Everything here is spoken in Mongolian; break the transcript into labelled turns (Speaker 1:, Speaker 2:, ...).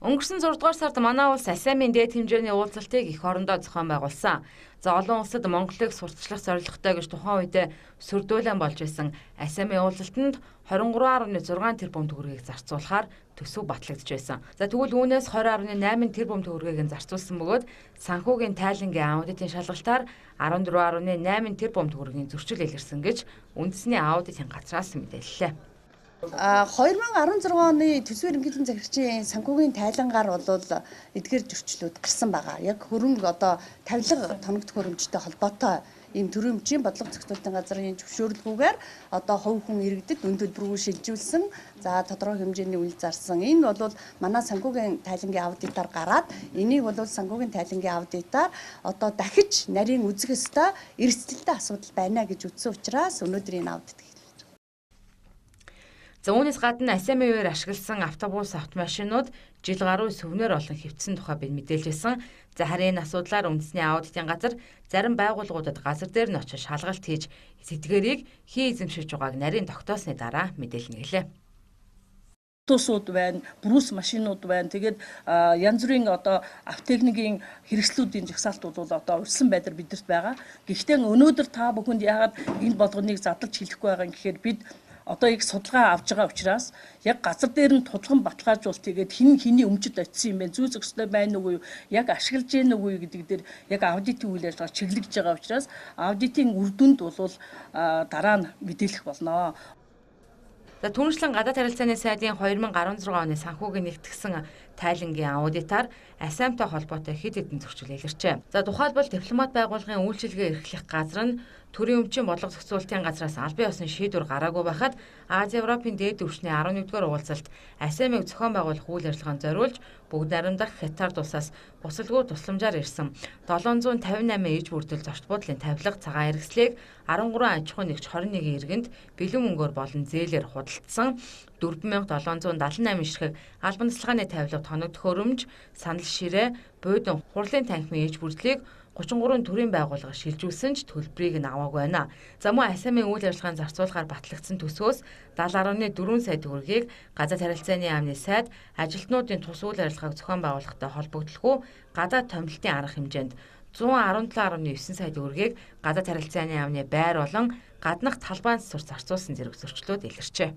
Speaker 1: Өнгөрсөн 6 дугаар сард манай улс ASEAN-ийн дээд хэмжээний уулзалтыг эх орондоо зохион байгуулсан. За олон улсад Монголыг сурталчлах зорилготой гэж тухайн үед сүрдүүлэн болж исэн ASEAN-ийн уулзалтанд 23.6 тэрбум төгрөгийг зарцуулахаар төсөв батлагдж байсан. За тэгвэл үүнээс 20.8 тэрбум төгрөгийг зарцуулсан бөгөөд санхүүгийн тайлангийн аудитын шалгалтаар 14.8 тэрбум төгрөгийн зөрчил илэрсэн гэж үндэсний аудитын газраас мэдээллээ.
Speaker 2: 2016 оны төсвийн ерөнхийлөгчийн захирагчийн санхүүгийн тайлангаар бол эдгээр зөрчлүүд гарсан байгаа. Яг хөрөнгө одоо тавилга тоногдох хөрөмжтэй холбоотой ийм төрийн өмчийн бодлого зохицуулалтын газрын зөвшөөрлгүйгээр одоо хувь хүн иргэдэд үн төлбөргүй шилжүүлсэн. За тодорхой хэмжээний үйл зарсан. Энэ бол манай санхүүгийн тайлангийн аудитаар гараад энийг бол санхүүгийн тайлангийн аудитаар одоо дахиж нарийн үзэх ёстой эрсдэлтэй асуудал байна гэж үзсэн учраас өнөөдөр энэ аудит
Speaker 1: За үүнээс гадна ASEAN-ийн үеэр ашигласан автобус, автомашинууд жил гаруй сүвнээр олон хэвтсэн тухай бид мэдээлж байсан. За харин энэ асуудлаар үндэсний аудитын газар зарим байгууллагуудад газар дээр нь очиж шалгалт хийж сэдгээрийг хий эзэмшиж байгааг нарийн тогтоосны дараа мэдээлнэ гэлээ.
Speaker 3: Автобусууд байна, брус машинууд байна. Тэгээд янз бүрийн одоо автотехникийн хэрэгслүүдийн жагсаалтууд бол одоо урьдчилан байдлаар бидэрт байгаа. Гэхдээ өнөөдөр та бүхэнд яагаад энэ болгоныг задлж хэлэхгүй байгаа юм гэхээр бид одоо их судалгаа авж байгаа учраас яг газар дээр нь тулган баталгаажуулт тэгээд хиний өмчөд очисон юм бэ, зүй зөкстэй байна уу, яг ашиглаж гэнэ үү гэдэг дээр яг аудитын үйл ажиллагаа чиглэж байгаа учраас аудитын үр дүнд бол дараа нь мэдээлэх болно.
Speaker 1: За Түүнчлэн гадаад харилцааны сайдын 2016 оны санхүүгийн нэгтгэсэн тайлангийн аудитаар ASEAN-тай холбоотой хэд хэдэн зөрчил илэрчээ. За тухайлбал дипломат байгууллагын үйлчилгээ эрхлэх газар нь төрийн өмчийн бодлого зохицуулалтын газраас албан ёсны шийдвэр гараагүй байхад Ази Европын дээд түвшний 11-р уулзалт ASEAN-ыг зохион байгуулах үйл ажиллагаанд зориулж бүгд найрамдах Хятад улсаас бусалгүй тусламжаар ирсэн 758 иж бүрдэл зорч буудлын тавилга цагаан хэрэгслийг 13 аж ахуй нэгж 21 иргэнд бэлэн мөнгөөр болон зээлээр худалдсан 4778 ширхэг албан тасалгааны тавилга тоногдох хөрөмж, санал ширээ, буудан хурлын танхимын иж бүрдлийг 33 төрийн байгууллага шилжүүлсэн ч төлбөрийг нь аваагүй байна. За мөн ASEAN-ийн үйл ажиллагаанд зарцуулахаар батлагдсан төсвөөс 70.4 сая төгрөгийг гадаад харилцааны яамны сайд ажилтнуудын тус үйл ажиллагааг зохион байгуулахтай холбогдлохгүй гадаад томилтын арга хэмжээнд 117.9 сая төгрөгийг гадаад харилцааны яамны байр болон гаднах талбайн засвар зарцуулсан зэрэг зөрчлүүд илэрчээ.